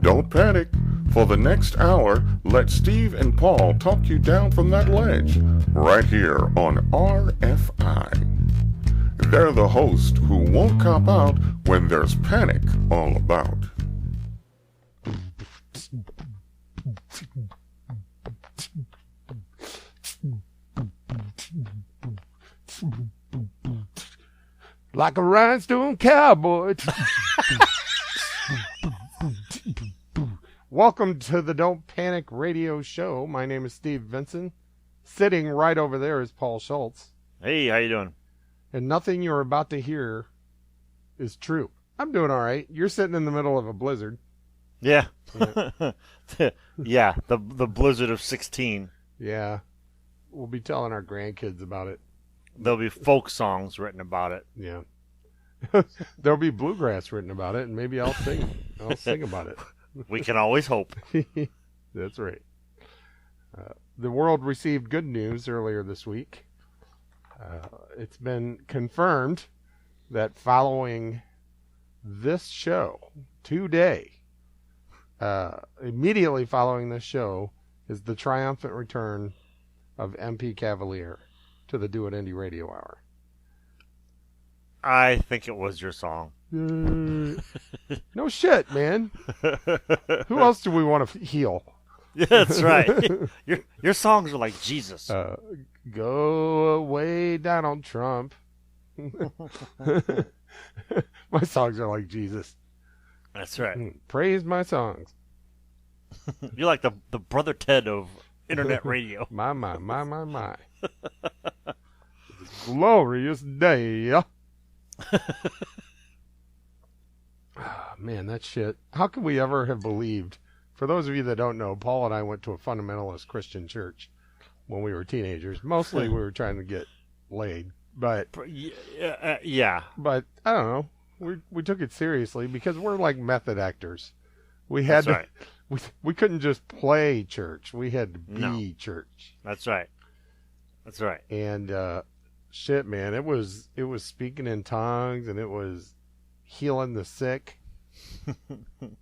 Don't panic. For the next hour, let Steve and Paul talk you down from that ledge, right here on RFI. They're the host who won't cop out when there's panic all about. Like a rhinestone cowboy. Welcome to the Don't Panic Radio Show. My name is Steve Vinson. Sitting right over there is Paul Schultz. Hey, how you doing? And nothing you're about to hear is true. I'm doing all right. You're sitting in the middle of a blizzard. Yeah. Yeah, the blizzard of 16. Yeah. We'll be telling our grandkids about it. There'll be folk songs written about it. Yeah. There'll be bluegrass written about it, and maybe I'll sing. I'll sing about it. We can always hope. That's right. The world received good news earlier this week. It's been confirmed that following this show today, immediately following this show, is the triumphant return of MP Cavalier to the Do It Indie Radio Hour. I think it was your song. No shit, man. Who else do we want to heal? Yeah, that's right. Your songs are like Jesus. Go away, Donald Trump. My songs are like Jesus. That's right. Praise my songs. You're like the Brother Ted of internet radio. My. It's a glorious day. Oh, man, that shit. How could we ever have believed? For those of you that don't know, Paul and I went to a fundamentalist Christian church when we were teenagers. Mostly we were trying to get laid. But yeah. But I don't know. We took it seriously because we're like method actors. We had That's to, we couldn't just play church. We had to be church. That's right. That's right. And shit, man, it was speaking in tongues and it was healing the sick.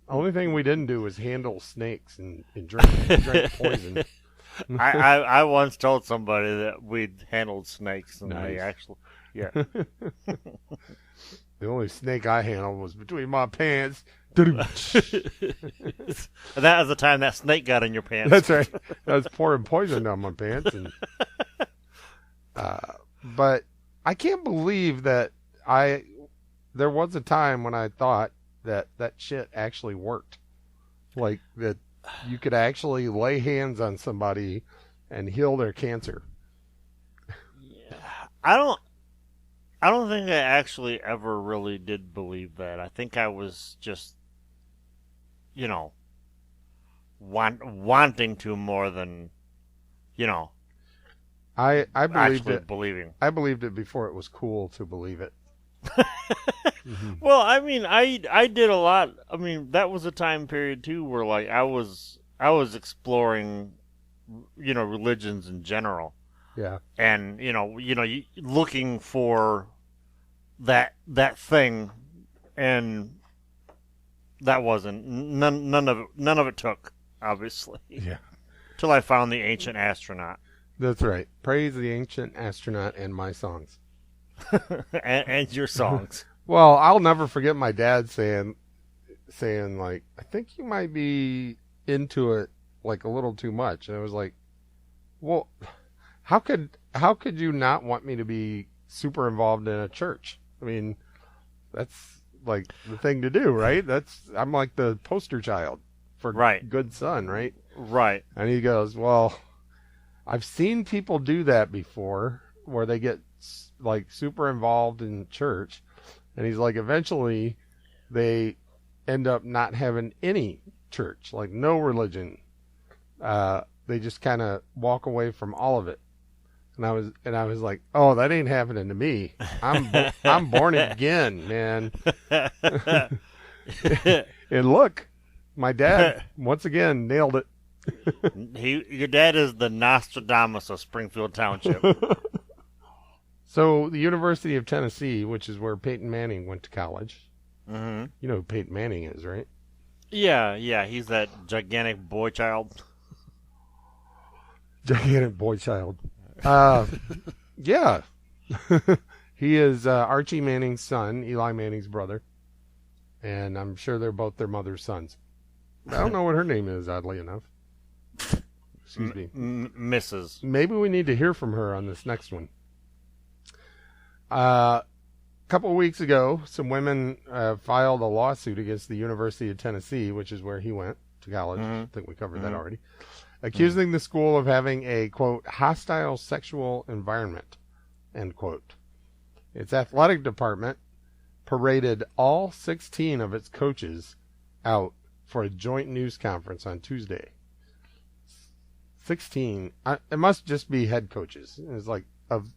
Only thing we didn't do was handle snakes and drink poison. I once told somebody that we'd handled snakes, and Nice. they actually, yeah. The only snake I handled was between my pants. And that was the time that snake got in your pants. That's right. I was pouring poison down my pants. And, but I can't believe that there was a time when I thought that shit actually worked. Like that you could actually lay hands on somebody and heal their cancer. Yeah. I don't think I actually ever really did believe that. I think I was just, wanting to more than, I believed actually it. believing. I believed it before it was cool to believe it. Well, I mean, I did a lot. I mean, that was a time period too where like I was exploring, religions in general. Yeah. And looking for that thing, and that wasn't none of it took, obviously. Yeah. Till I found the ancient astronaut. That's right. Praise the ancient astronaut and my songs. and your songs. Well, I'll never forget my dad saying like, I think you might be into it like a little too much. And I was like, well, how could you not want me to be super involved in a church? I mean, that's like the thing to do, right? I'm like the poster child for Right. good son, right? Right. And he goes, well, I've seen people do that before where they get like super involved in church. And he's like, eventually they end up not having any church, like no religion. They just kind of walk away from all of it. And I was like, oh, that ain't happening to me. I'm born again, man. And look, my dad once again nailed it. Your dad is the Nostradamus of Springfield Township. So the University of Tennessee, which is where Peyton Manning went to college. Mm-hmm. You know who Peyton Manning is, right? Yeah, he's that gigantic boy child. Gigantic boy child. Yeah. He is Archie Manning's son, Eli Manning's brother. And I'm sure they're both their mother's sons. I don't know what her name is, oddly enough. Excuse me. Mrs. Maybe we need to hear from her on this next one. A couple of weeks ago, some women filed a lawsuit against the University of Tennessee, which is where he went to college. I think we covered that already. Accusing the school of having a, quote, hostile sexual environment, end quote. Its athletic department paraded all 16 of its coaches out for a joint news conference on Tuesday. 16. It must just be head coaches. It's like of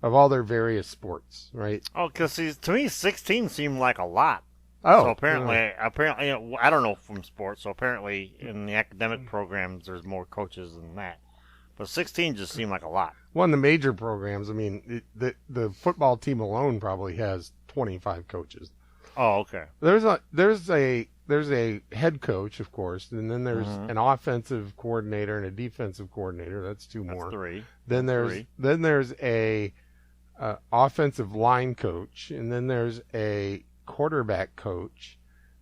all their various sports, right? Oh, because to me, 16 seemed like a lot. Oh, so apparently, I don't know from sports. So apparently, in the academic programs, there's more coaches than that. But 16 just seemed like a lot. Well, in the major programs, I mean, the football team alone probably has 25 coaches. Oh, okay. There's a head coach, of course, and then there's an offensive coordinator and a defensive coordinator. That's two more. That's three. Then there's a offensive line coach, and then there's a quarterback coach.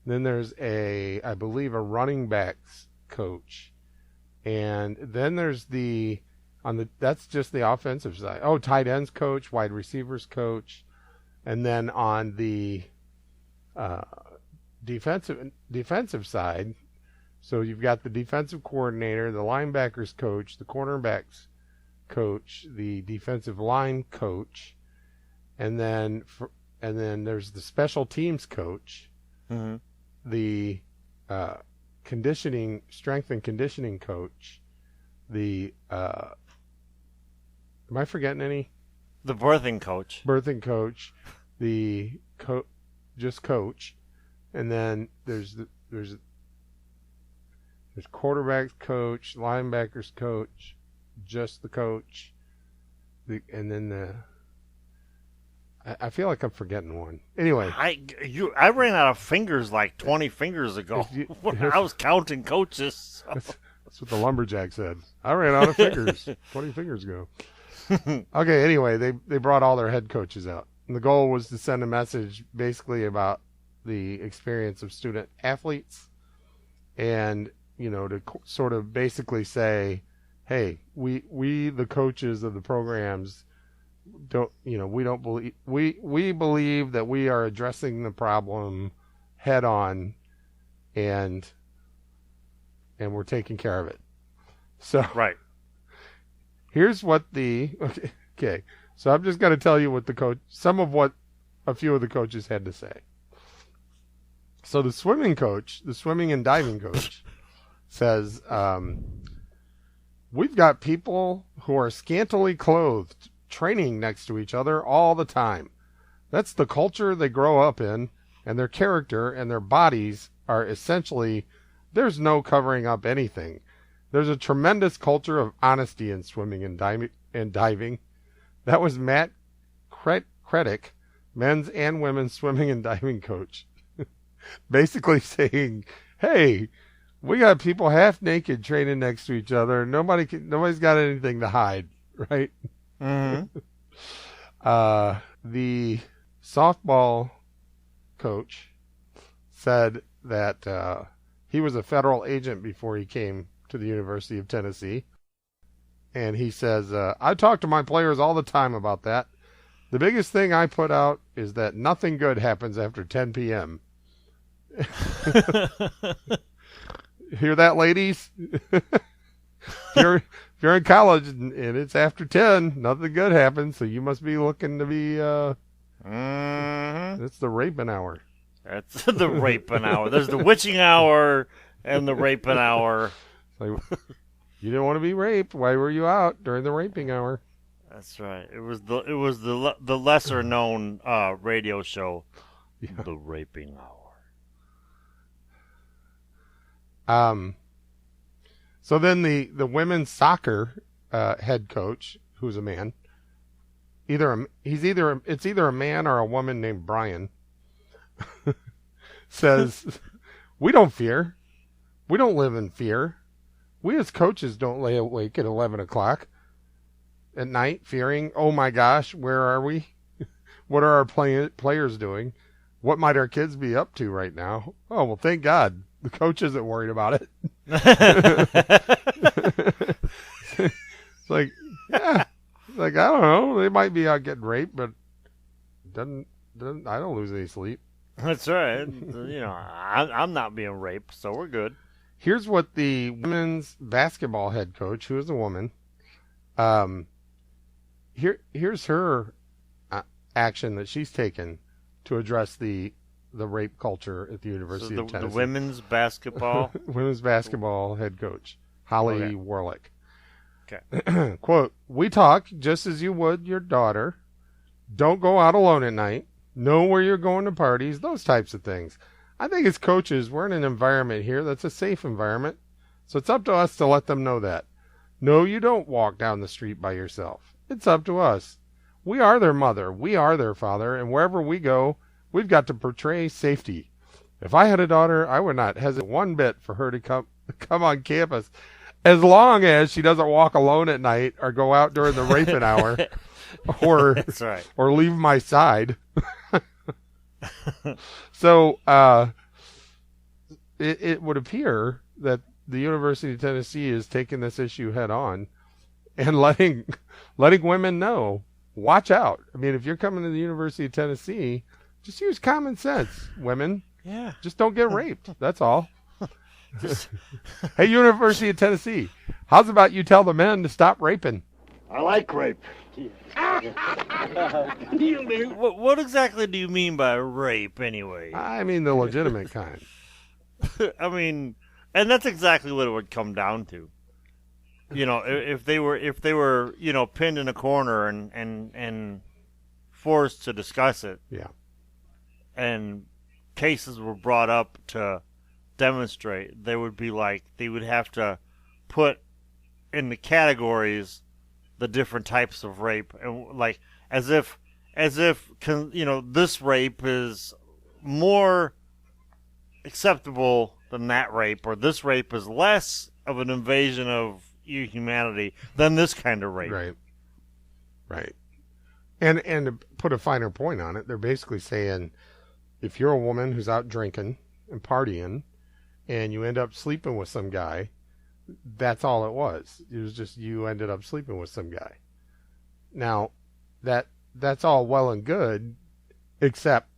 Then there's I believe a running backs coach, and then there's that's just the offensive side. Oh, tight ends coach, wide receivers coach, and then on the defensive side, so you've got the defensive coordinator, the linebackers coach, the cornerbacks coach, the defensive line coach, and then there's the special teams coach, the strength and conditioning coach, the am I forgetting any? The birthing coach, the just coach, and then there's quarterbacks coach, linebackers coach, just the coach, and then I feel like I'm forgetting one. Anyway, I ran out of fingers like 20 fingers ago. I was counting coaches. So. That's what the lumberjack said. I ran out of fingers 20 fingers ago. Okay, anyway, they brought all their head coaches out. And the goal was to send a message basically about the experience of student athletes and, to sort of basically say, hey, we the coaches of the programs we believe that we are addressing the problem head on and we're taking care of it. So right. Here's what okay. So I'm just going to tell you what a few of the coaches had to say. So the swimming and diving coach says, we've got people who are scantily clothed training next to each other all the time. That's the culture they grow up in, and their character and their bodies are essentially, there's no covering up anything. There's a tremendous culture of honesty in swimming and diving. That was Matt Creddick, men's and women's swimming and diving coach, basically saying, hey, we got people half naked training next to each other. Nobody's got anything to hide, right? Mm-hmm. The softball coach said that he was a federal agent before he came to the University of Tennessee. And he says, I talk to my players all the time about that. The biggest thing I put out is that nothing good happens after 10 p.m. Hear that, ladies? If you're in college and it's after 10, nothing good happens, so you must be looking to be, it's the raping hour. That's the raping hour. There's the witching hour and the raping hour. Like, you didn't want to be raped. Why were you out during the raping hour? That's right. It was the lesser known radio show, The Raping Hour. So then the women's soccer head coach, who's a man, it's either a man or a woman named Brian, says We don't fear. We don't live in fear. We as coaches don't lay awake at 11 o'clock at night fearing, oh my gosh, where are we? What are our players doing? What might our kids be up to right now? Oh, well, thank God. The coach isn't worried about it. It's like, yeah. Like, I don't know. They might be out getting raped, but doesn't I don't lose any sleep. That's right. I'm not being raped, so we're good. Here's what the women's basketball head coach, who is a woman, here's her action that she's taken to address the rape culture at the University of Tennessee. The women's basketball? Women's basketball head coach, Holly Warlick. Okay. Quote, "We talk just as you would your daughter. Don't go out alone at night. Know where you're going to parties, those types of things. I think as coaches, we're in an environment here that's a safe environment. So it's up to us to let them know that. No, you don't walk down the street by yourself. It's up to us. We are their mother. We are their father. And wherever we go, we've got to portray safety. If I had a daughter, I would not hesitate one bit for her to come on campus, as long as she doesn't walk alone at night or go out during the raping hour or That's right. or leave my side." So it would appear that the University of Tennessee is taking this issue head on and letting women know, watch out. I mean, if you're coming to the University of Tennessee, just use common sense, women. Yeah. Just don't get raped. That's all. Hey, University of Tennessee, how's about you tell the men to stop raping? I like rape. What exactly do you mean by rape, anyway? I mean the legitimate kind. I mean, and that's exactly what it would come down to. If they were, pinned in a corner and forced to discuss it. Yeah. And cases were brought up to demonstrate, they would have to put in the categories the different types of rape, and like as if this rape is more acceptable than that rape, or this rape is less of an invasion of humanity than this kind of rape. Right. And to put a finer point on it, they're basically saying, if you're a woman who's out drinking and partying and you end up sleeping with some guy, that's all it was. It was just you ended up sleeping with some guy. Now, that's all well and good, except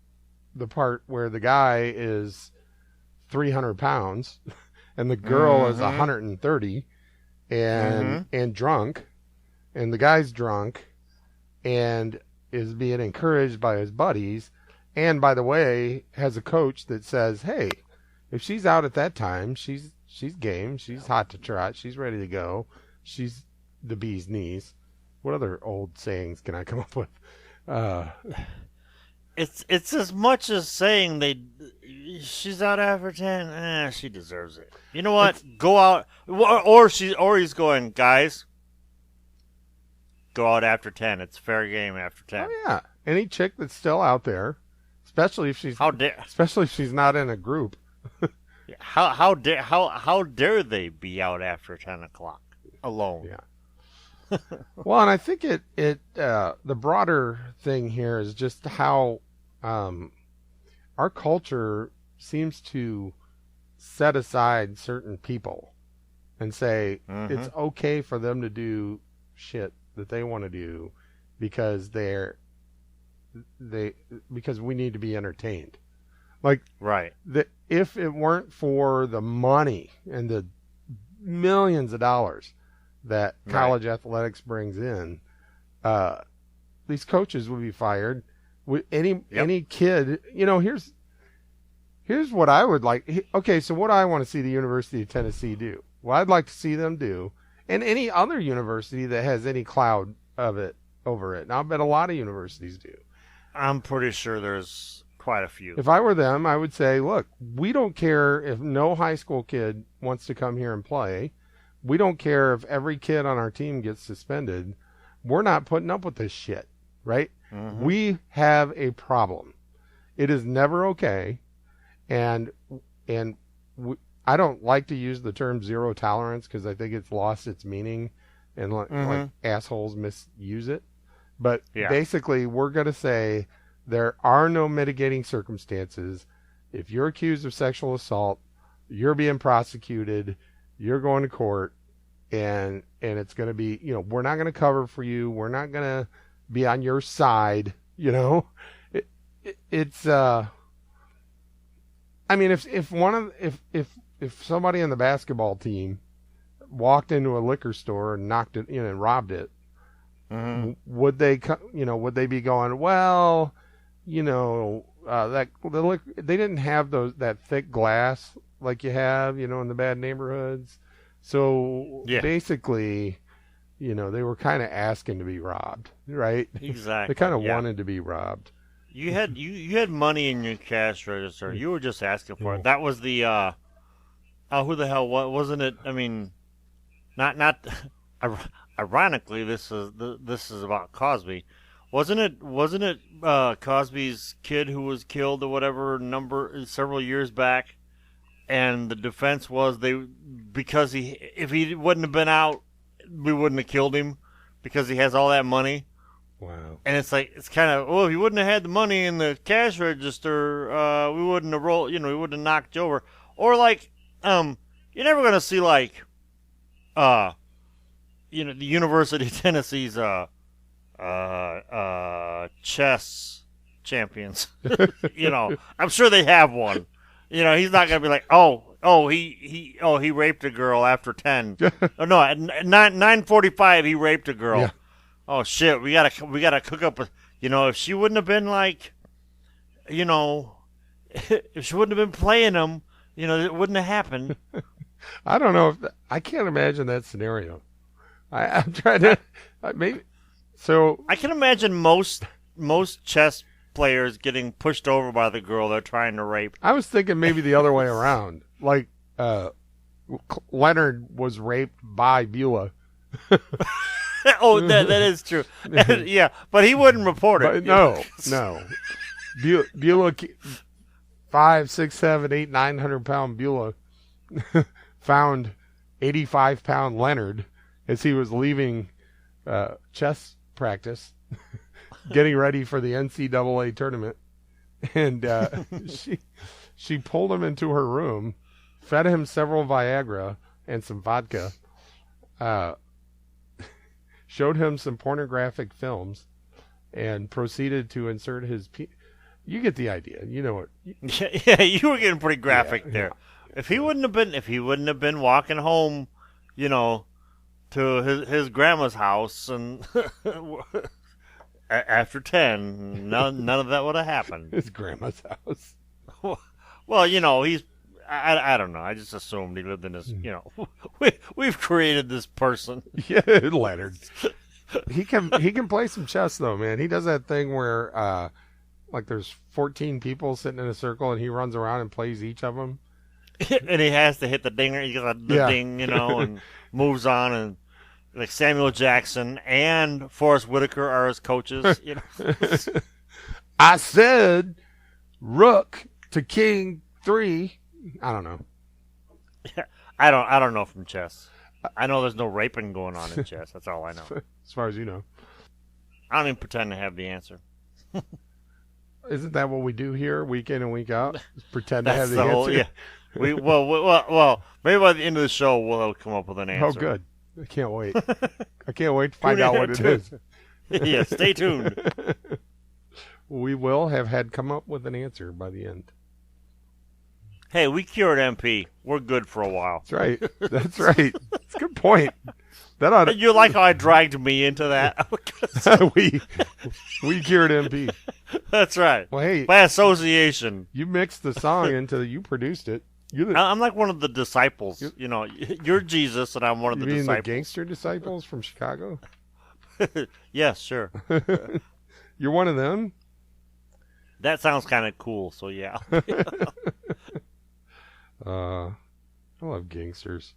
the part where the guy is 300 pounds and the girl is 130 and drunk, and the guy's drunk and is being encouraged by his buddies, and by the way, has a coach that says, hey, if she's out at that time, she's game, she's hot to trot, she's ready to go, she's the bee's knees. What other old sayings can I come up with? It's as much as saying she's out after 10. She deserves it. You know what? Go out, or he's going, guys, go out after 10. It's fair game after 10. Oh yeah, any chick that's still out there, especially if she's not in a group. How dare they be out after 10 o'clock alone? Yeah. Well, and I think the broader thing here is just how our culture seems to set aside certain people and say it's okay for them to do shit that they want to do because because we need to be entertained. Like, right. If it weren't for the money and the millions of dollars that college athletics brings in, these coaches would be fired. Any kid, here's what I would like. Okay, so what I want to see the University of Tennessee do, what I'd like to see them do, and any other university that has any cloud of it over it. Now, I bet a lot of universities do. I'm pretty sure there's quite a few. If I were them, I would say, look, we don't care if no high school kid wants to come here and play. We don't care if every kid on our team gets suspended. We're not putting up with this shit, right? Mm-hmm. We have a problem. It is never okay. And I don't like to use the term zero tolerance because I think it's lost its meaning and like assholes misuse it. But basically, we're going to say there are no mitigating circumstances. If you're accused of sexual assault, you're being prosecuted, you're going to court, and it's going to be, we're not going to cover for you. We're not going to be on your side, It's I mean, if somebody on the basketball team walked into a liquor store and knocked it in and robbed it, would they be going, well, they didn't have that thick glass like you have, in the bad neighborhoods. So basically, they were kind of asking to be robbed, right? Exactly. They kind of wanted to be robbed. You had money in your cash register. You were just asking for it. That was the who the hell wasn't it? I mean, not. Ironically, this is about Cosby. Wasn't it Cosby's kid who was killed or whatever several years back, and the defense was because if he wouldn't have been out, we wouldn't have killed him because he has all that money. Wow. And it's kind of, if he wouldn't have had the money in the cash register, we wouldn't have we wouldn't have knocked you over. Or you're never gonna see the University of Tennessee's chess champions. I'm sure they have one. He's not gonna be like, he raped a girl after 10. Oh no, at 9:45 he raped a girl. Yeah. Oh shit, we gotta cook up if she wouldn't have been if she wouldn't have been playing him, it wouldn't have happened. I don't know I can't imagine that scenario. I'm trying to maybe. So I can imagine most chess players getting pushed over by the girl they're trying to rape. I was thinking maybe the other way around. Like Leonard was raped by Beulah. Oh, that is true. Yeah, but he wouldn't report it. No. Beulah, 5, 6, 7, 8, 900-pound Beulah found 85-pound Leonard as he was leaving chess practice, getting ready for the NCAA tournament, and she pulled him into her room, fed him several Viagra and some vodka, showed him some pornographic films, and proceeded to insert his you get the idea. You know what? Yeah, you were getting pretty graphic there. Yeah. If he wouldn't have been walking home, to his grandma's house and after 10, none of that would have happened. His grandma's house. Well, he's I don't know. I just assumed he lived in this. We've created this person. Yeah, Leonard. He can play some chess though, man. He does that thing where there's 14 people sitting in a circle and he runs around and plays each of them. And he has to hit the dinger. He gets the ding, and moves on. And like Samuel Jackson and Forrest Whitaker are his coaches. I said rook to king 3. I don't know. Yeah, I don't know from chess. I know there's no raping going on in chess. That's all I know. As far as you know. I don't even pretend to have the answer. Isn't that what we do here, week in and week out? Just pretend to have the answer. Whole, yeah. Well, maybe by the end of the show we'll come up with an answer. Oh, good. I can't wait. I can't wait to find out what it is. Yeah, stay tuned. We will have had come up with an answer by the end. Hey, we cured MP. We're good for a while. That's right. That's right. That's a good point. You like how I dragged me into that? we cured MP. That's right. Well, hey, by association. You mixed the song into you produced it. I'm like one of the disciples. You're Jesus, and I'm one of the disciples. You mean the gangster disciples from Chicago? Yes, sure. You're one of them? That sounds kind of cool, so yeah. I love gangsters.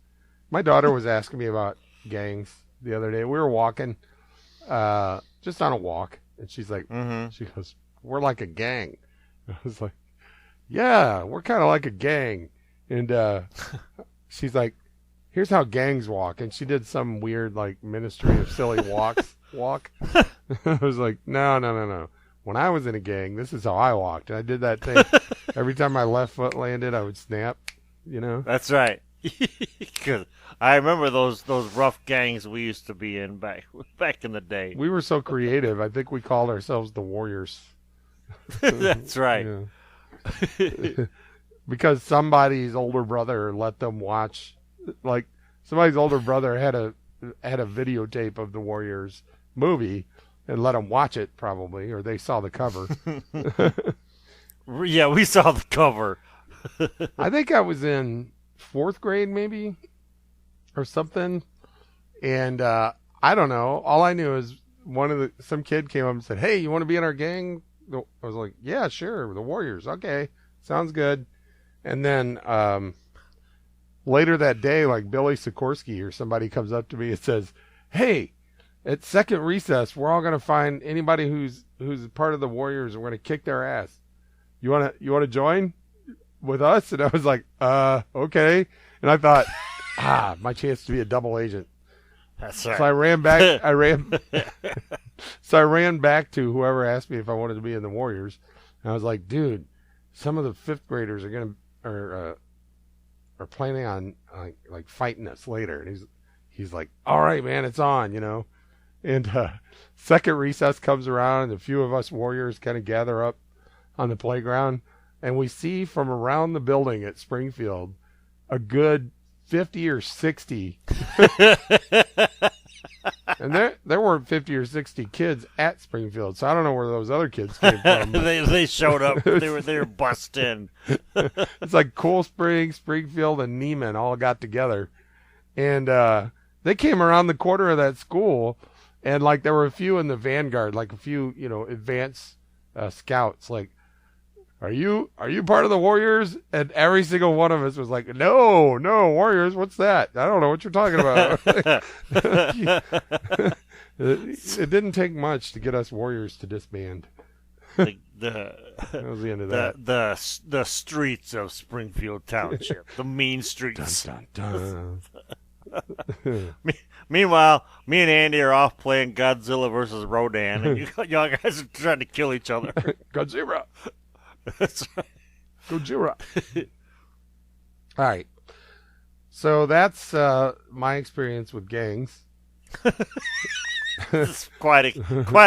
My daughter was asking me about gangs the other day. We were walking, just on a walk, and she's like, she goes, "We're like a gang." I was like, "Yeah, we're kind of like a gang." And she's like, here's how gangs walk. And she did some weird, like, Ministry of Silly walk. I was like, no. When I was in a gang, this is how I walked. And I did that thing. Every time my left foot landed, I would snap, you know? That's right. Because I remember those rough gangs we used to be in back in the day. We were so creative. I think we called ourselves the Warriors. That's right. Because somebody's older brother let them watch, like, somebody's older brother had a videotape of the Warriors movie and let them watch it, probably, or they saw the cover. Yeah, we saw the cover. I think I was in 4th grade, maybe, or something. And I don't know. All I knew is some kid came up and said, "Hey, you want to be in our gang?" I was like, "Yeah, sure. The Warriors. Okay, sounds good." And then later that day, like Billy Sikorsky or somebody comes up to me and says, "Hey, at second recess, we're all gonna find anybody who's part of the Warriors. And we're gonna kick their ass. You wanna join with us?" And I was like, okay. And I thought, my chance to be a double agent. That's right. So I ran back. So I ran back to whoever asked me if I wanted to be in the Warriors. And I was like, dude, some of the 5th graders are planning on like fighting us later. And he's like, all right, man, it's on, you know. And second recess comes around, and a few of us Warriors kind of gather up on the playground, and we see from around the building at Springfield a good 50 or 60. And there weren't 50 or 60 kids at Springfield, so I don't know where those other kids came from. They showed up. They were bussed in. It's like Cool Springs, Springfield, and Neiman all got together, and they came around the corner of that school, and like there were a few in the vanguard, like a few advanced scouts, like, Are you part of the Warriors? And every single one of us was like, no, Warriors, what's that? I don't know what you're talking about. It didn't take much to get us Warriors to disband. That was the end of that. The streets of Springfield Township, the mean streets. Dun, dun, dun. Meanwhile, me and Andy are off playing Godzilla versus Rodan, and y'all guys are trying to kill each other. Godzilla. That's right. Gojira. All right. So that's my experience with gangs. It's quite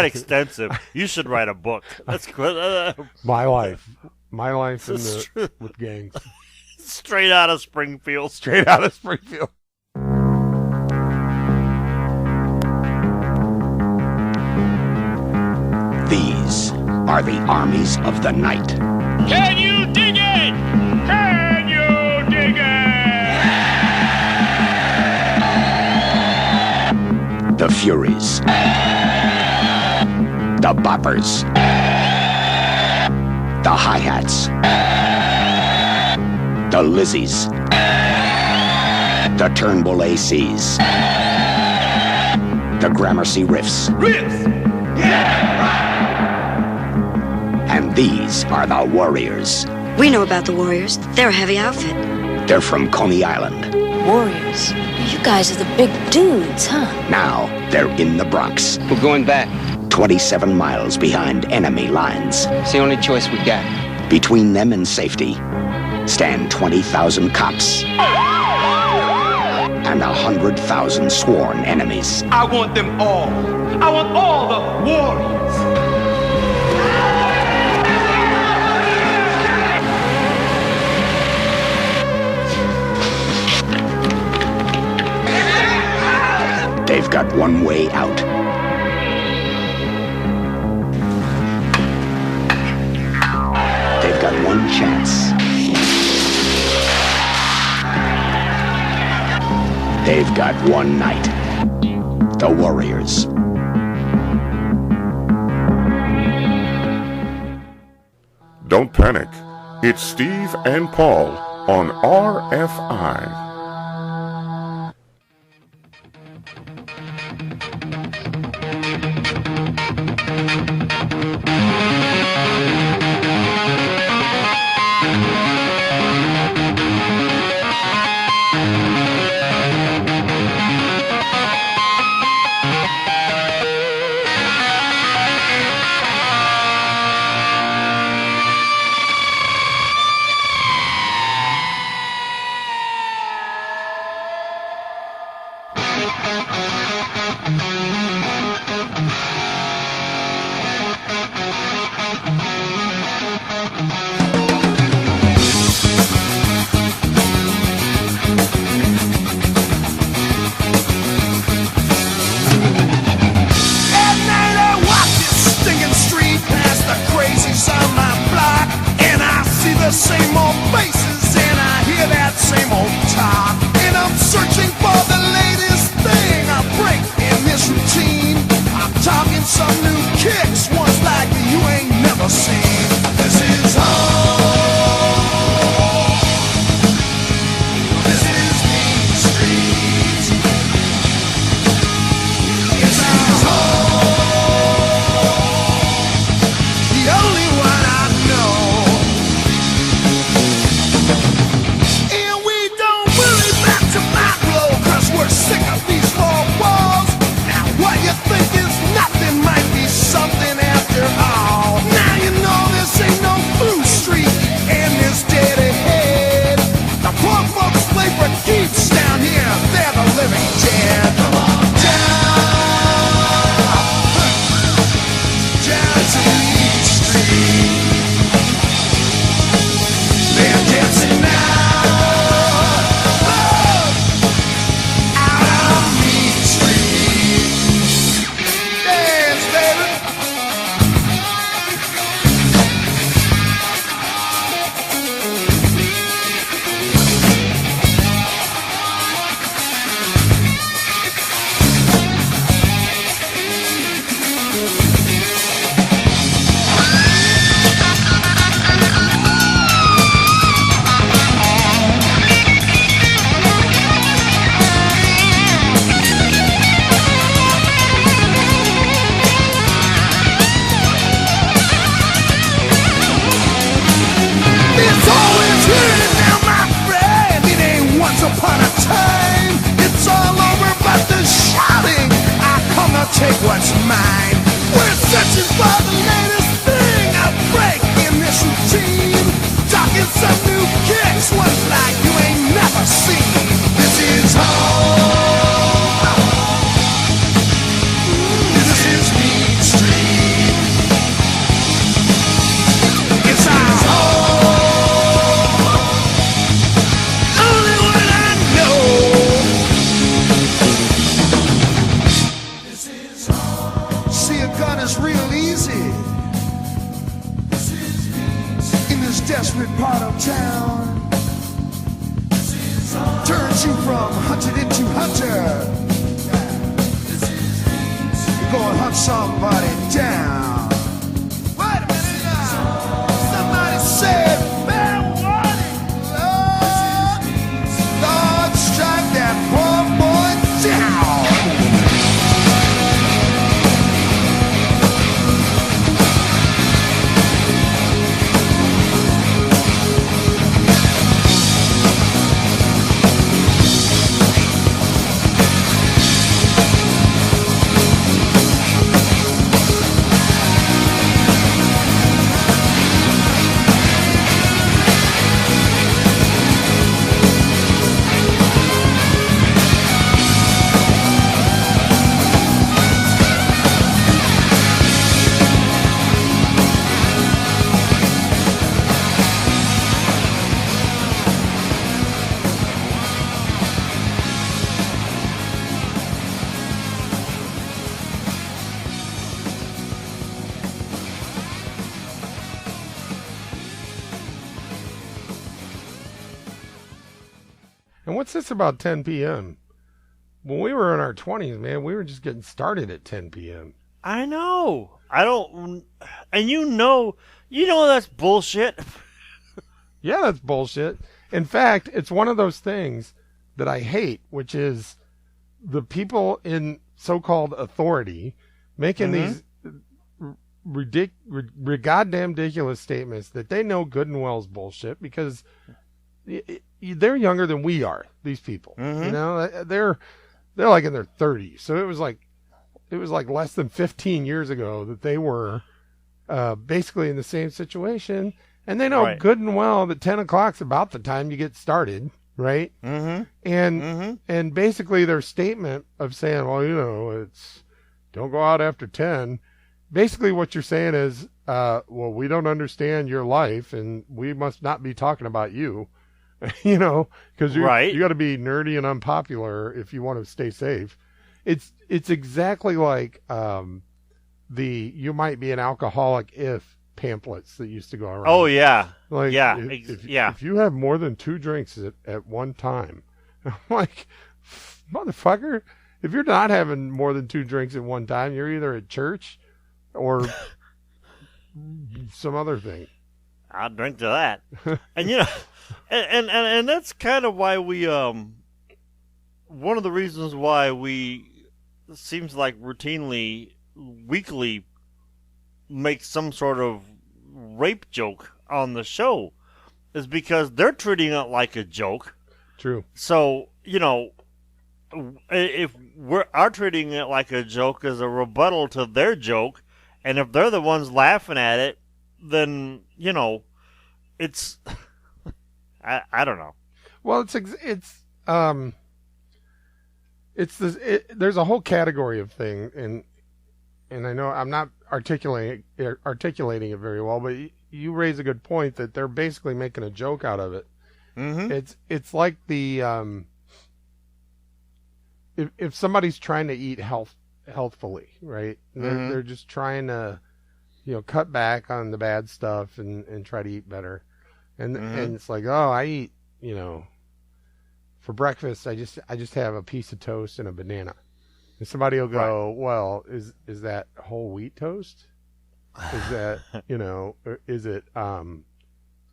extensive. You should write a book. That's good. My life with gangs. Straight out of Springfield. Straight out of Springfield. These are the armies of the night. Can you dig it? Can you dig it? The Furies. The Boppers. The Hi-Hats. The Lizzies. The Turnbull ACs. The Gramercy Riffs. Riffs! Yeah, right! And these are the Warriors. We know about the Warriors. They're a heavy outfit. They're from Coney Island. Warriors? You guys are the big dudes, huh? Now they're in the Bronx. We're going back. 27 miles behind enemy lines. It's the only choice we got. Between them and safety stand 20,000 cops and 100,000 sworn enemies. I want them all. I want all the Warriors. They've got one way out. They've got one chance. They've got one night. The Warriors. Don't panic. It's Steve and Paul on RFI. At night I walk this stinking street past the crazies on my block, and I see the same old faces and I hear that same old talk. And I'm searching for the latest thing I break in this routine. I'm talking some new kicks, ones like you ain't never seen. This is home. This is Main Street. It's our home, the only one I know. And we don't really back to my blow, 'cause we're sick of these four walls. Now what you think is nothing might be something after all. Now you know this ain't no blue street and this dead ahead. The poor folks play for keeps down here, they're the living dead. Come on down, down to East Street. They're dancing now, out on Mean Street. Dance, baby. It's always here now, my friend. It ain't once upon a time. It's all over but the shouting. I come to take what's mine. We're searching for the latest thing I break in this routine. Talking some new kicks, ones like you ain't never seen. This is home. This is Mean Street. It's our home, only one I know. This is home. See, a gun is real easy in this desperate part of town. Turns you from hunted into hunter. You go and hunt somebody down. Wait a minute now. Somebody said, fair warning. Lord, Lord, strike that poor boy down. And what's this about 10 p.m.? When we were in our 20s, man, we were just getting started at 10 p.m. I know. I don't. And you know that's bullshit. Yeah, that's bullshit. In fact, it's one of those things that I hate, which is the people in so-called authority making these goddamn ridiculous statements that they know good and well is bullshit, because they're younger than we are. These people, you know, they're like in their 30s. So it was like less than 15 years ago that they were basically in the same situation, and they know good and well that 10 o'clock's about the time you get started. right? Mm-hmm. And basically their statement of saying, well, it's don't go out after 10. Basically what you're saying is, well, we don't understand your life and we must not be talking about you, because you got to be nerdy and unpopular if you want to stay safe. It's exactly like you might be an alcoholic if pamphlets that used to go around. Oh yeah, like yeah, if you have more than 2 drinks at one time, I'm like, motherfucker, if you're not having more than 2 drinks at one time, you're either at church or some other thing. I'll drink to that. And and that's kind of why we one of the reasons why we seems like routinely weekly make some sort of rape joke on the show is because they're treating it like a joke. True. So, if we're treating it like a joke as a rebuttal to their joke, and if they're the ones laughing at it, then, it's I don't know. Well, there's a whole category of thing, and I know I'm not articulating it very well, but you raise a good point that they're basically making a joke out of it. Mm-hmm. It's like the if somebody's trying to eat healthfully, right? Mm-hmm. They're just trying to cut back on the bad stuff and try to eat better, and it's like, oh, I eat for breakfast I just have a piece of toast and a banana. And somebody will go, right. Well, is that whole wheat toast? Is that, is it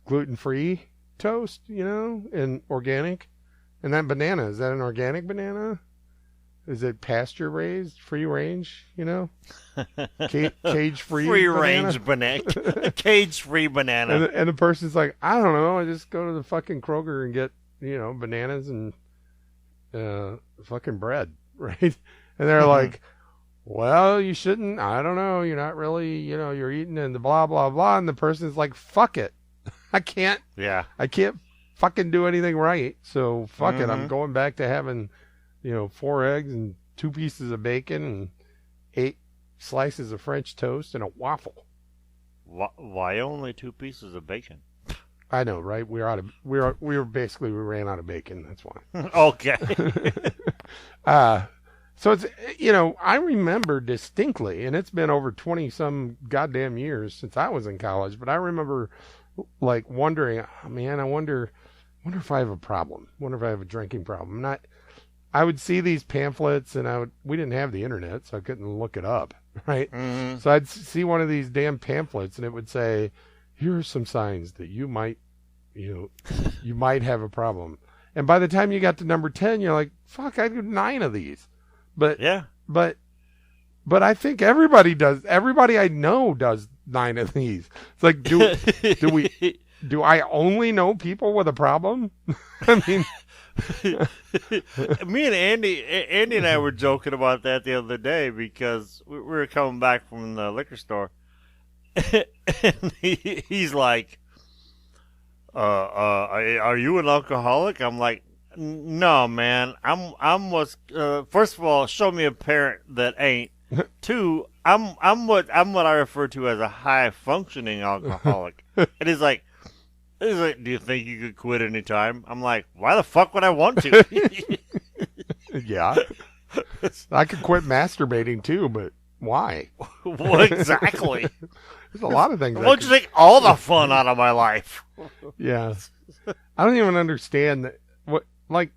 gluten-free toast, and organic? And that banana, is that an organic banana? Is it pasture-raised, free-range, cage-free free-range banana? Cage-free banana. And the person's like, I don't know, I just go to the fucking Kroger and get, bananas and fucking bread, right? And they're like, well, you shouldn't. I don't know. You're not really, you're eating and the blah, blah, blah. And the person's like, fuck it. I can't fucking do anything right. So fuck it. I'm going back to having, 4 eggs and 2 pieces of bacon and 8 slices of French toast and a waffle. Why only 2 pieces of bacon? I know, right? We ran out of bacon. That's why. Okay. So it's, I remember distinctly, and it's been over 20 some goddamn years since I was in college, but I remember like wondering, oh, man, I wonder if I have a problem. Wonder if I have a drinking problem. I would see these pamphlets and we didn't have the internet, so I couldn't look it up. Right. Mm-hmm. So I'd see one of these damn pamphlets and it would say, here are some signs that you might have a problem. And by the time you got to number 10, you're like, fuck, I do 9 of these. But yeah, but I think everybody I know does 9 of these. It's like, do I only know people with a problem? I mean, me and Andy and I were joking about that the other day because we were coming back from the liquor store, and he's like, are you an alcoholic? I'm like, no, man. I'm what's first of all, show me a parent that ain't. 2, I'm what I refer to as a high functioning alcoholic. And he's like, do you think you could quit any time? I'm like, why the fuck would I want to? Yeah. I could quit masturbating too, but why? Well, exactly. There's a lot of things. Why don't you take all the fun out of my life? Yeah. I don't even understand that. Like,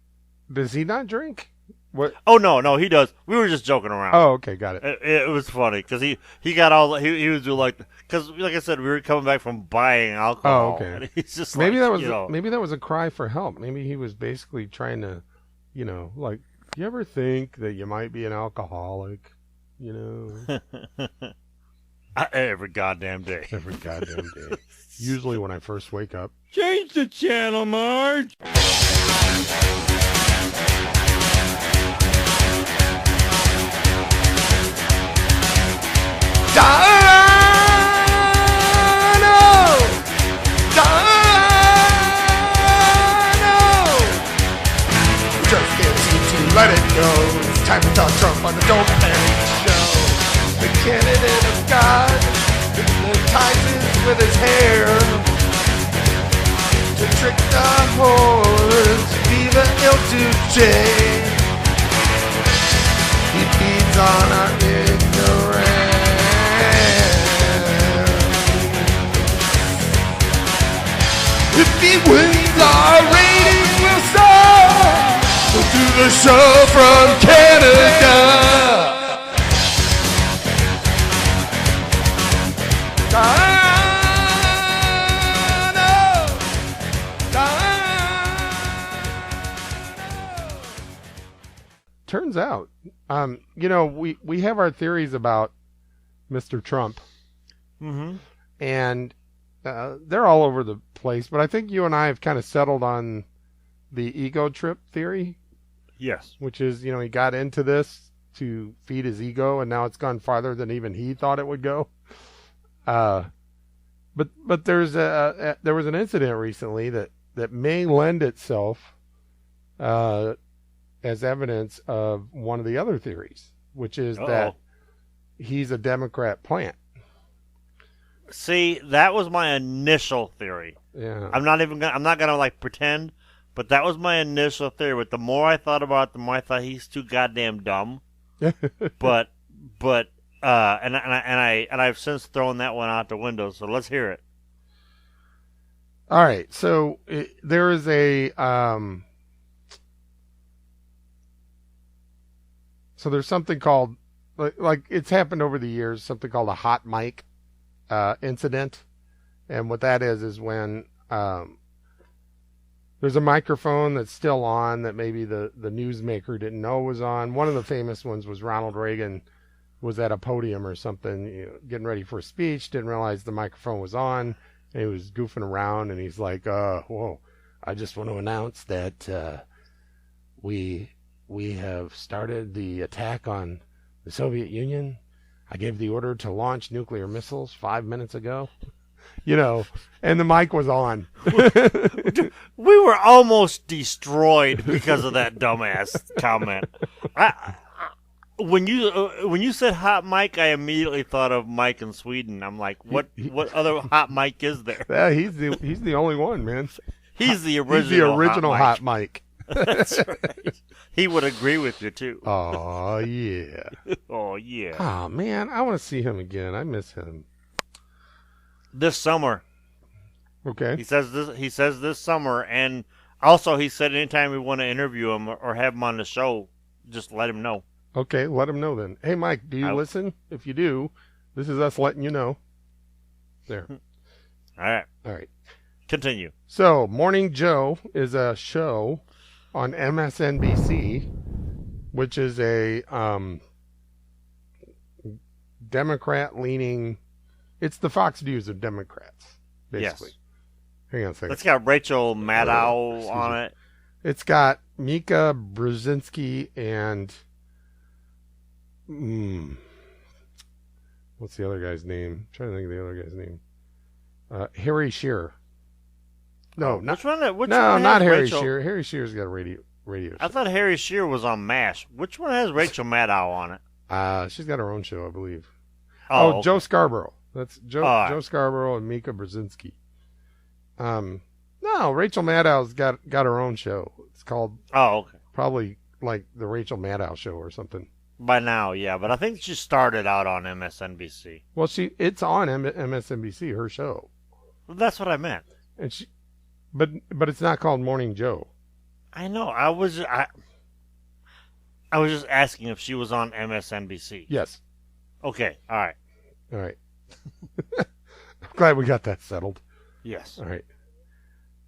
does he not drink? What? Oh, no, he does. We were just joking around. Oh, okay, got it. It was funny because he got all he was doing because like I said, we were coming back from buying alcohol. Oh, okay. And he's just maybe that was a cry for help. Maybe he was basically trying to, like, you ever think that you might be an alcoholic? Every goddamn day. Every goddamn day. Usually when I first wake up. Change the channel, Marge. just can't seem to let it go. It's time to talk Trump on the Joe Perry Show. The candidate of God ties it with his hair to trick the whores. Viva Il Duce. He feeds on our ignorance. If he wins, our ratings will soar. We'll do the show from Canada. Turns out, we have our theories about Mr. Trump, and they're all over the place. But I think you and I have kind of settled on the ego trip theory. Yes. Which is, he got into this to feed his ego, and now it's gone farther than even he thought it would go. But there was an incident recently that may lend itself as evidence of one of the other theories, which is that he's a Democrat plant. See, that was my initial theory. Yeah. I'm not gonna like pretend, but that was my initial theory. But the more I thought about it, the more I thought he's too goddamn dumb. but I've since thrown that one out the window. So let's hear it. All right. So there is a so there's something called like it's happened over the years, something called a hot mic incident, and what that is when there's a microphone that's still on that maybe the newsmaker didn't know was on. One of the famous ones was Ronald Reagan was at a podium or something, getting ready for a speech, didn't realize the microphone was on, and he was goofing around, and he's like, whoa, I just want to announce that we have started the attack on the Soviet Union. I gave the order to launch nuclear missiles 5 minutes ago. And the mic was on. We were almost destroyed because of that dumbass comment. When you said hot mic, I immediately thought of Mike in Sweden. I'm like, what other hot mic is there? Yeah, he's the only one, man. He's the original hot mic. That's right. He would agree with you too. Oh yeah. Oh yeah. Oh man, I want to see him again. I miss him. This summer. Okay. He says this summer, and also he said anytime we want to interview him or have him on the show, just let him know. Okay, let him know then. Hey Mike, do you listen? If you do, this is us letting you know. There. All right. Continue. So, Morning Joe is a show on MSNBC, which is a Democrat-leaning. It's the Fox News of Democrats, basically. Yes. Hang on a second. It's got Rachel Maddow on it. It's got Mika Brzezinski and what's the other guy's name? I'm trying to think of the other guy's name. Harry Shearer. No, not Harry Rachel? Shearer. Harry Shearer's got a radio show. I thought Harry Shearer was on MASH. Which one has Rachel Maddow on it? She's got her own show, I believe. Okay. Joe Scarborough. That's Joe Scarborough and Mika Brzezinski. No, Rachel Maddow's got her own show. It's called probably like the Rachel Maddow Show or something. By now, yeah, but I think she started out on MSNBC. Well, it's on MSNBC, her show. Well, that's what I meant. And but it's not called Morning Joe. I know. I was just asking if she was on MSNBC. Yes. Okay. All right. I'm glad we got that settled. Yes. All right.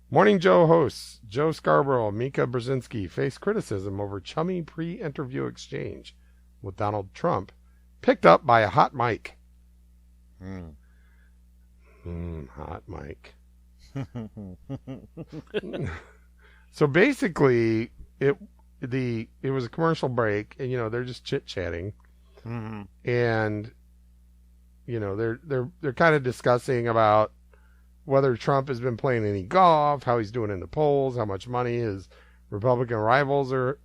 Morning Joe hosts Joe Scarborough and Mika Brzezinski face criticism over chummy pre-interview exchange with Donald Trump, picked up by a hot mic. Hot mic. So basically, it was a commercial break, and they're just chit chatting, and they're kind of discussing about whether Trump has been playing any golf, how he's doing in the polls, how much money his Republican rivals are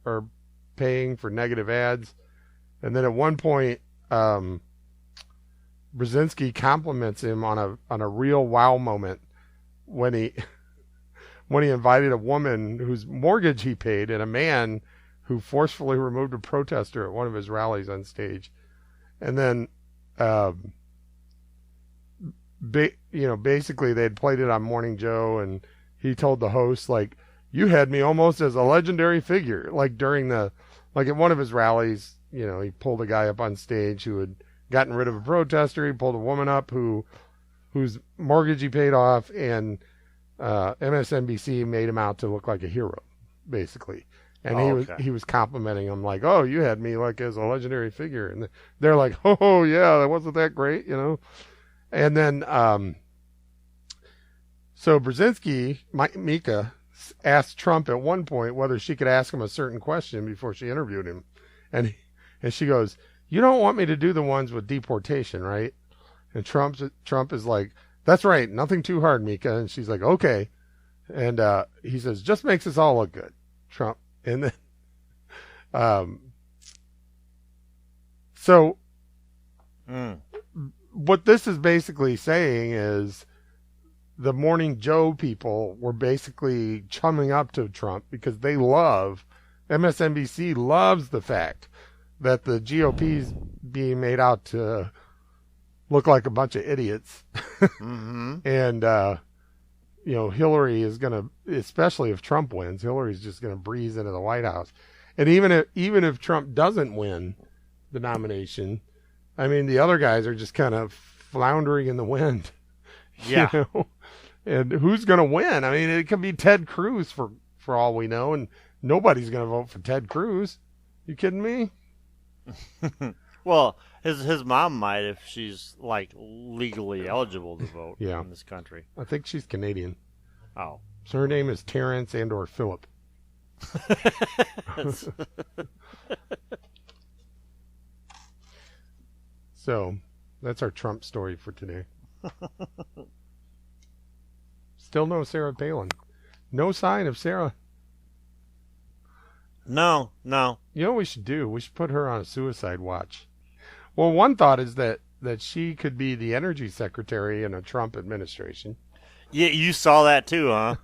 paying for negative ads. And then at one point, Brzezinski compliments him on a real wow moment when he invited a woman whose mortgage he paid and a man who forcefully removed a protester at one of his rallies on stage. And then, basically they had played it on Morning Joe, and he told the host, like, you had me almost as a legendary figure. Like at one of his rallies, he pulled a guy up on stage who had gotten rid of a protester. He pulled a woman up whose mortgage he paid off, and MSNBC made him out to look like a hero, basically. And he was complimenting him like, "Oh, you had me like as a legendary figure," and they're like, "Oh yeah, wasn't that great?" And then so Brzezinski, Mika, asked Trump at one point whether she could ask him a certain question before she interviewed him, and she goes, "You don't want me to do the ones with deportation, right?" And Trump is like, "That's right, nothing too hard, Mika." And she's like, "Okay," and he says, "Just makes us all look good, Trump." And then, so what this is basically saying is the Morning Joe people were basically chumming up to Trump because MSNBC loves the fact that the GOP's being made out to look like a bunch of idiots. And, Hillary is going to, especially if Trump wins, Hillary's just going to breeze into the White House. And even if Trump doesn't win the nomination, I mean, the other guys are just kind of floundering in the wind. Yeah. And who's going to win? I mean, it could be Ted Cruz for all we know, and nobody's going to vote for Ted Cruz. You kidding me? Well, his mom might if she's like legally eligible to vote in this country. I think she's Canadian. Oh. So her name is Terrence and/or Philip. So that's our Trump story for today. Still no Sarah Palin. No sign of Sarah. No. You know what we should do? We should put her on a suicide watch. Well, one thought is that she could be the energy secretary in a Trump administration. Yeah, you saw that too, huh?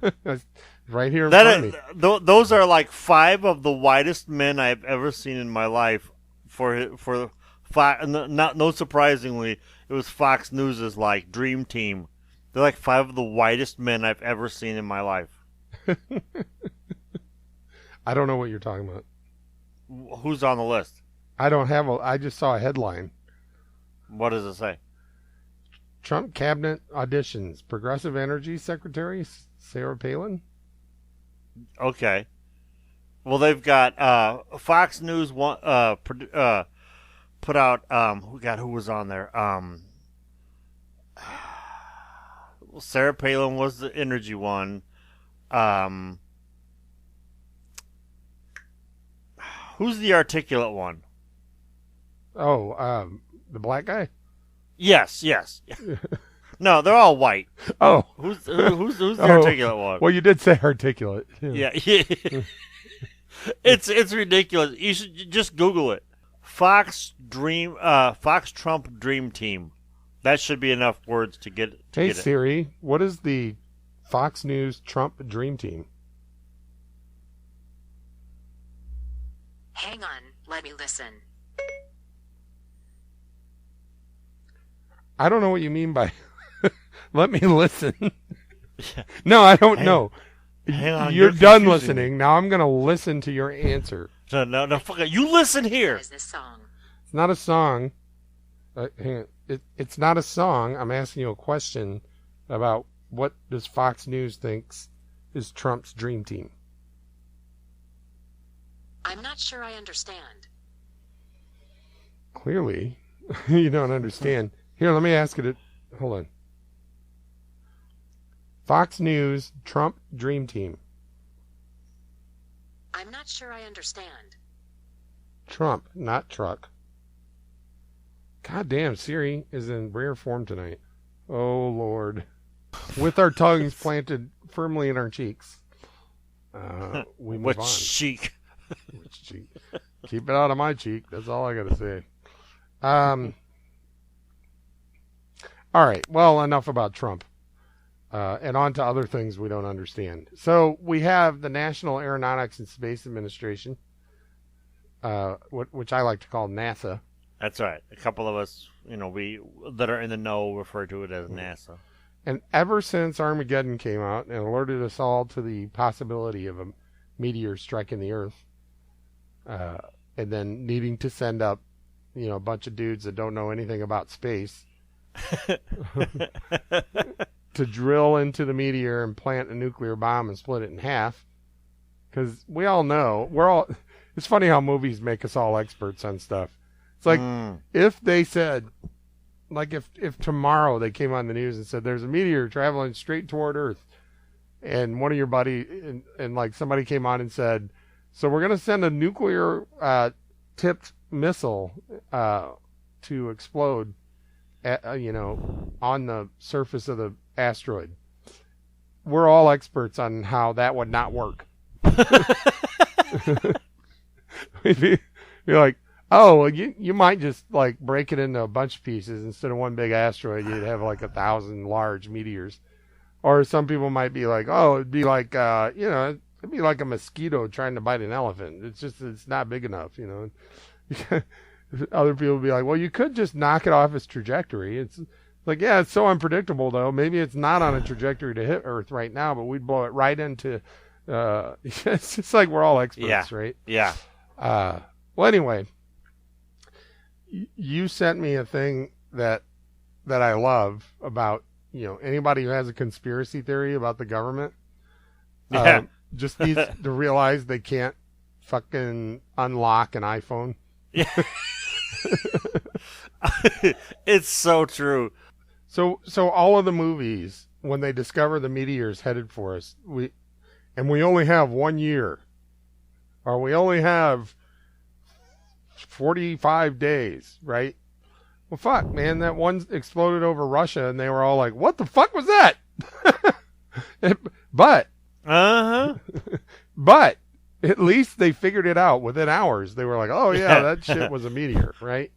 Right here in front of me. Those are like 5 of the whitest men I've ever seen in my life. No surprisingly, it was Fox News' like dream team. They're like 5 of the whitest men I've ever seen in my life. I don't know what you're talking about. Who's on the list? I just saw a headline. What does it say? Trump cabinet auditions. Progressive Energy Secretary Sarah Palin. Okay. Well, they've got Fox News put out who was on there? Sarah Palin was the energy one. Who's the articulate one? Oh, the black guy? Yes. No, they're all white. Oh. Who's the articulate one? Well, you did say articulate. Yeah. It's ridiculous. You should just Google it. Fox Trump Dream Team. That should be enough words to get Hey it. Siri, what is the Fox News Trump Dream Team? Hang on, let me listen. I don't know what you mean by let me listen. No, I don't know. Hang on, you're done listening. Now I'm going to listen to your answer. No, fuck it. You listen here. What is this song? It's not a song. Hang on. It's not a song. I'm asking you a question about what does Fox News thinks is Trump's dream team. I'm not sure I understand. Clearly, you don't understand. Here, let me ask it. Hold on. Fox News Trump Dream Team. I'm not sure I understand. Trump, not truck. God damn, Siri is in rare form tonight. Oh, Lord. With our tongues planted firmly in our cheeks. we move Which on. cheek? Which cheek? Keep it out of my cheek. That's all I got to say. All right. Well, enough about Trump. And on to other things we don't understand. So we have the National Aeronautics and Space Administration, which I like to call NASA. That's right. A couple of us, we that are in the know refer to it as NASA. And ever since Armageddon came out and alerted us all to the possibility of a meteor striking the Earth, and then needing to send up, a bunch of dudes that don't know anything about space to drill into the meteor and plant a nuclear bomb and split it in half. Because we all know, it's funny how movies make us all experts on stuff. It's like, if they said, like if tomorrow they came on the news and said, there's a meteor traveling straight toward Earth, and one of your buddy, and like somebody came on and said, so we're going to send a nuclear tipped missile to explode on the surface of the asteroid. We're all experts on how that would not work. We'd be like, oh, well, you might just like break it into a bunch of pieces instead of one big asteroid. You'd have like 1,000 large meteors. Or some people might be like, oh, it'd be like, it'd be like a mosquito trying to bite an elephant. It's not big enough, Other people would be like, well, you could just knock it off its trajectory. It's like, yeah, it's so unpredictable, though. Maybe it's not on a trajectory to hit Earth right now, but we'd blow it right into, it's just like we're all experts, right? Yeah. Well, anyway, you sent me a thing that I love about, anybody who has a conspiracy theory about the government. Yeah. Just needs to realize they can't fucking unlock an iPhone. Yeah. It's so true. So all of the movies, when they discover the meteor's headed for us, we only have 1 year, or we only have 45 days, right? Well, fuck, man, that one exploded over Russia, and they were all like, what the fuck was that? But at least they figured it out within hours. They were like, oh, yeah, that shit was a meteor, right?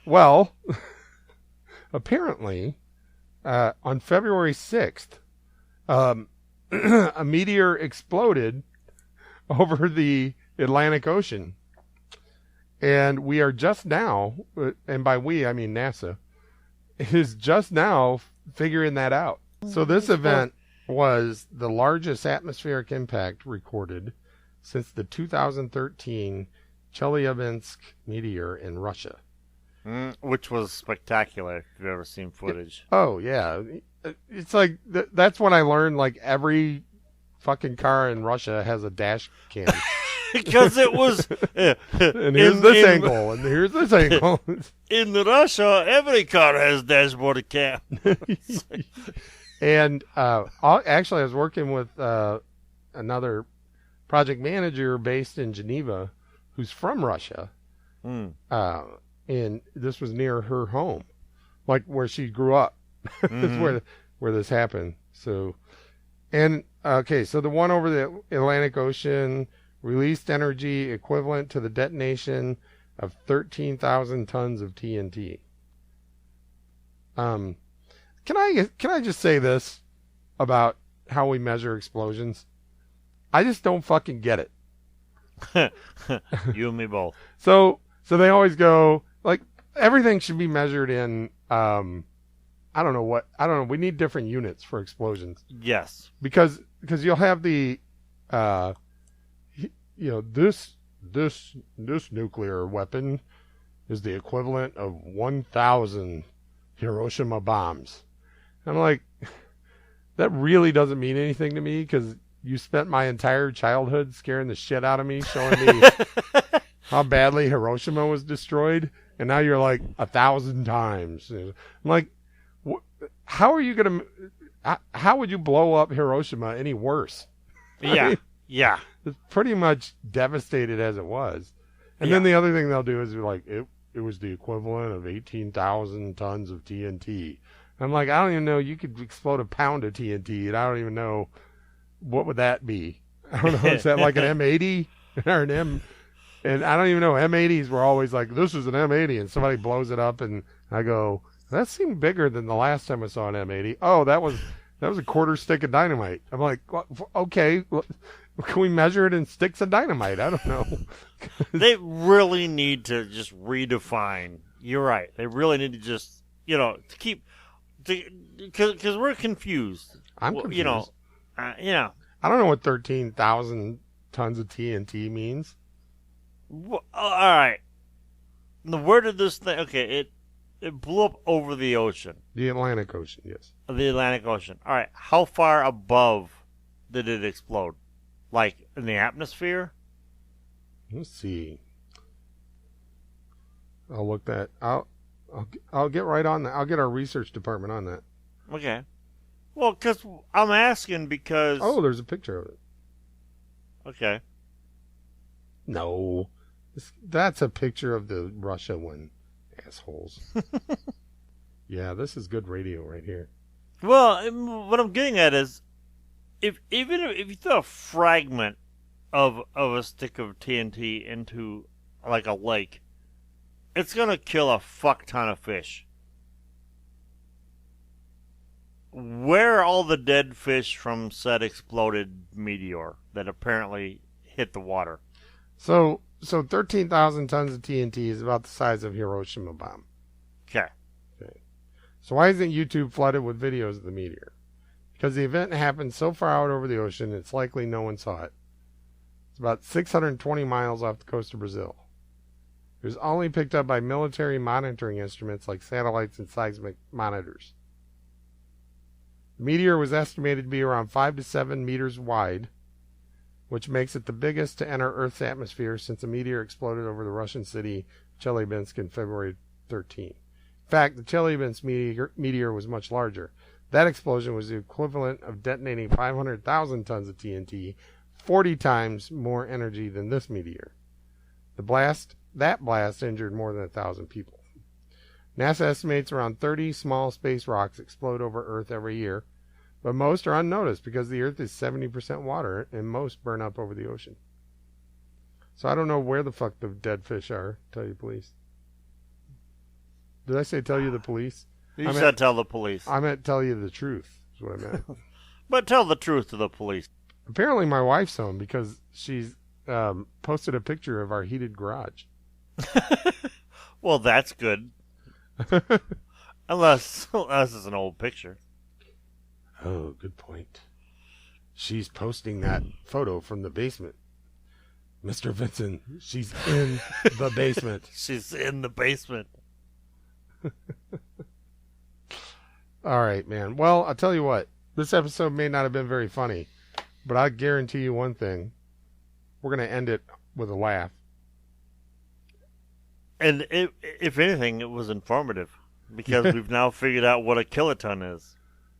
Well, apparently, on February 6th, a meteor exploded over the Atlantic Ocean. And we are just now, and by we, I mean NASA, is just now figuring that out. So this event was the largest atmospheric impact recorded since the 2013 Chelyabinsk meteor in Russia. Which was spectacular, if you've ever seen footage. Oh, yeah. It's like, that's when I learned, like, every fucking car in Russia has a dash cam. Because it was... and here's this angle, and here's this angle. In Russia, every car has dashboard cam. And actually, I was working with another project manager based in Geneva who's from Russia. And this was near her home, like where she grew up. That's where this happened. So, and okay, so the one over the Atlantic Ocean released energy equivalent to the detonation of 13,000 tons of TNT. Can I just say this about how we measure explosions? I just don't fucking get it. You and me both. So they always go, like, everything should be measured in, I don't know. We need different units for explosions. Yes. Because you'll have the, this nuclear weapon is the equivalent of 1,000 Hiroshima bombs. I'm like, that really doesn't mean anything to me, because you spent my entire childhood scaring the shit out of me, showing me how badly Hiroshima was destroyed, and now you're like 1,000 times. I'm like, how are you gonna? How would you blow up Hiroshima any worse? Yeah, yeah. It's pretty much devastated as it was. And then the other thing they'll do is be like, it was the equivalent of 18,000 tons of TNT. I'm like, I don't even know. You could explode a pound of TNT, and I don't even know what would that be. I don't know. Is that like an M80 or an M? And I don't even know. M80s were always like, this is an M80, and somebody blows it up, and I go, that seemed bigger than the last time I saw an M80. Oh, that was a quarter stick of dynamite. I'm like, well, okay, can we measure it in sticks of dynamite? I don't know. They really need to just redefine. You're right. They really need to just, to keep, because we're confused. I'm confused. I don't know what 13,000 tons of TNT means. Well, all right. Where did this thing? Okay, it blew up over the ocean. The Atlantic Ocean, yes. The Atlantic Ocean. All right. How far above did it explode? Like in the atmosphere? Let's see. I'll look that. I'll get right on that. I'll get our research department on that. Okay. Well, because I'm asking because. Oh, there's a picture of it. Okay. No, that's a picture of the Russia one. Assholes. Yeah, this is good radio right here. Well, what I'm getting at is, if you throw a fragment of a stick of TNT into like a lake, it's gonna kill a fuck ton of fish. Where are all the dead fish from said exploded meteor that apparently hit the water? So 13,000 tons of TNT is about the size of Hiroshima bomb. Okay. So why isn't YouTube flooded with videos of the meteor? Because the event happened so far out over the ocean, it's likely no one saw it. It's about 620 miles off the coast of Brazil. It was only picked up by military monitoring instruments like satellites and seismic monitors. The meteor was estimated to be around 5 to 7 meters wide, which makes it the biggest to enter Earth's atmosphere since a meteor exploded over the Russian city Chelyabinsk in February 13. In fact, the Chelyabinsk meteor was much larger. That explosion was the equivalent of detonating 500,000 tons of TNT, 40 times more energy than this meteor. That blast injured more than 1,000 people. NASA estimates around 30 small space rocks explode over Earth every year, but most are unnoticed because the Earth is 70% water and most burn up over the ocean. So I don't know where the fuck the dead fish are, tell you police. Did I say tell you the police? You said tell the police. I meant tell you the truth, is what I meant. But tell the truth to the police. Apparently my wife's home because she's posted a picture of our heated garage. Well, that's good. Unless it's an old picture. Oh, good point. She's posting that photo from the basement. Mr. Vincent, she's in the basement. She's in the basement. All right, man. Well, I'll tell you what. This episode may not have been very funny, but I guarantee you one thing. We're going to end it with a laugh. And if anything, it was informative because we've now figured out what a kiloton is.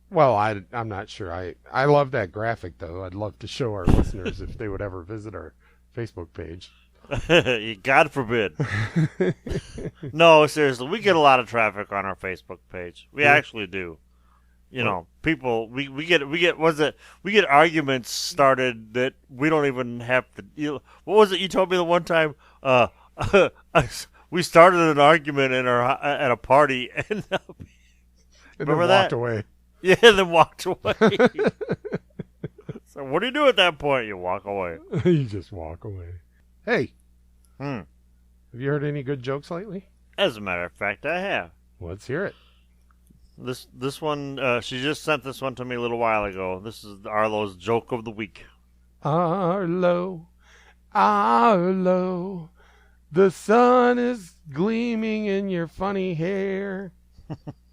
Well, I'm not sure. I love that graphic, though. I'd love to show our listeners if they would ever visit our Facebook page. God forbid. No, seriously, we get a lot of traffic on our Facebook page. We actually do. People we get arguments started that we don't even have to. What was it you told me the one time? We started an argument at a party and remember then walked away. Yeah, then walked away. So what do you do at that point? You walk away. You just walk away. Hey. Have you heard any good jokes lately? As a matter of fact, I have. Let's hear it. This one, she just sent this one to me a little while ago. This is Arlo's joke of the week. Arlo, Arlo, the sun is gleaming in your funny hair.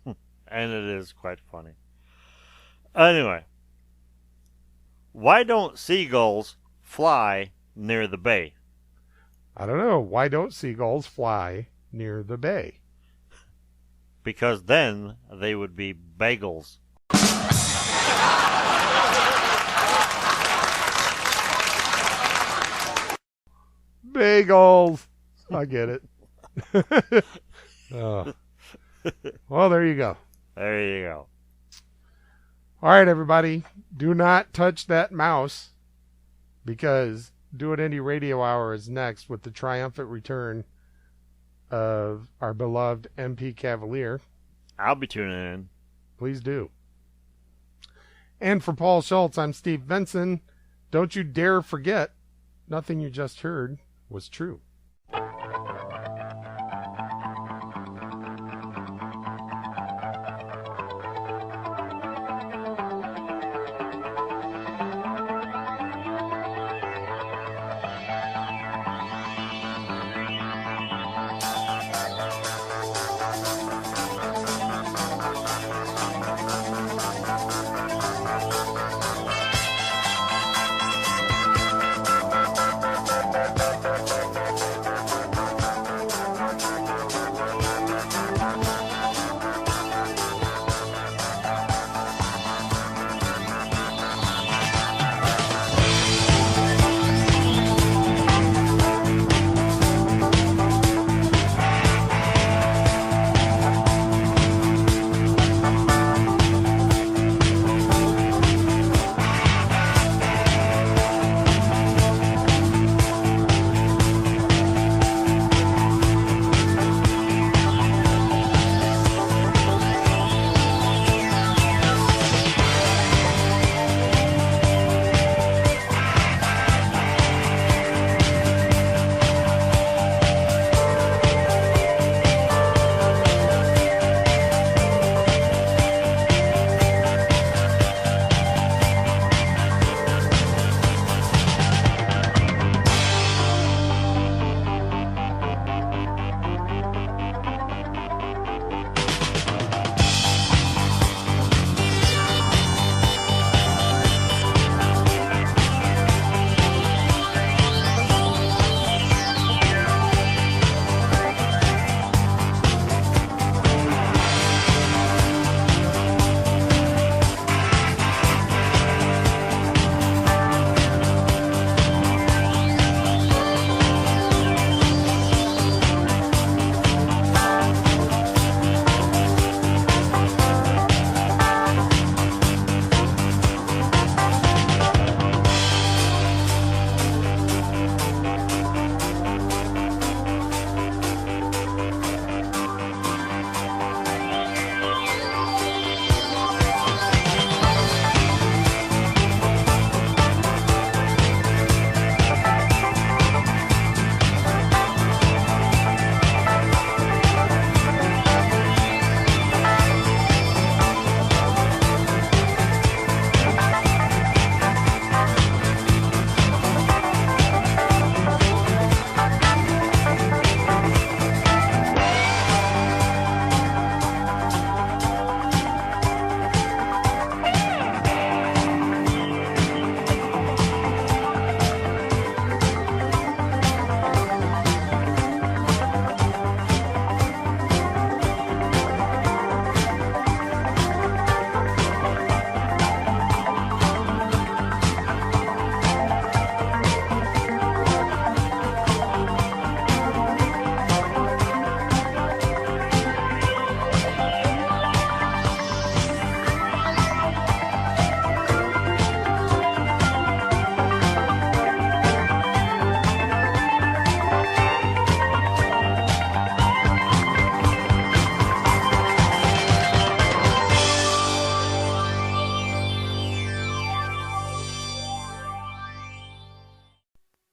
And it is quite funny. Anyway, why don't seagulls fly near the bay? I don't know. Why don't seagulls fly near the bay? Because then they would be bagels. Bagels. I get it. Oh. Well, there you go. There you go. All right, everybody. Do not touch that mouse. because Do It Indie Radio Hour is next with the triumphant return of our beloved MP Cavalier. I'll be tuning in. Please do. And for Paul Schultz, I'm Steve Benson. Don't you dare forget, nothing you just heard was true.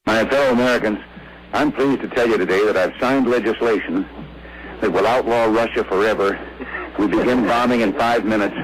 My fellow Americans, I'm pleased to tell you today that I've signed legislation that will outlaw Russia forever. We begin bombing in 5 minutes.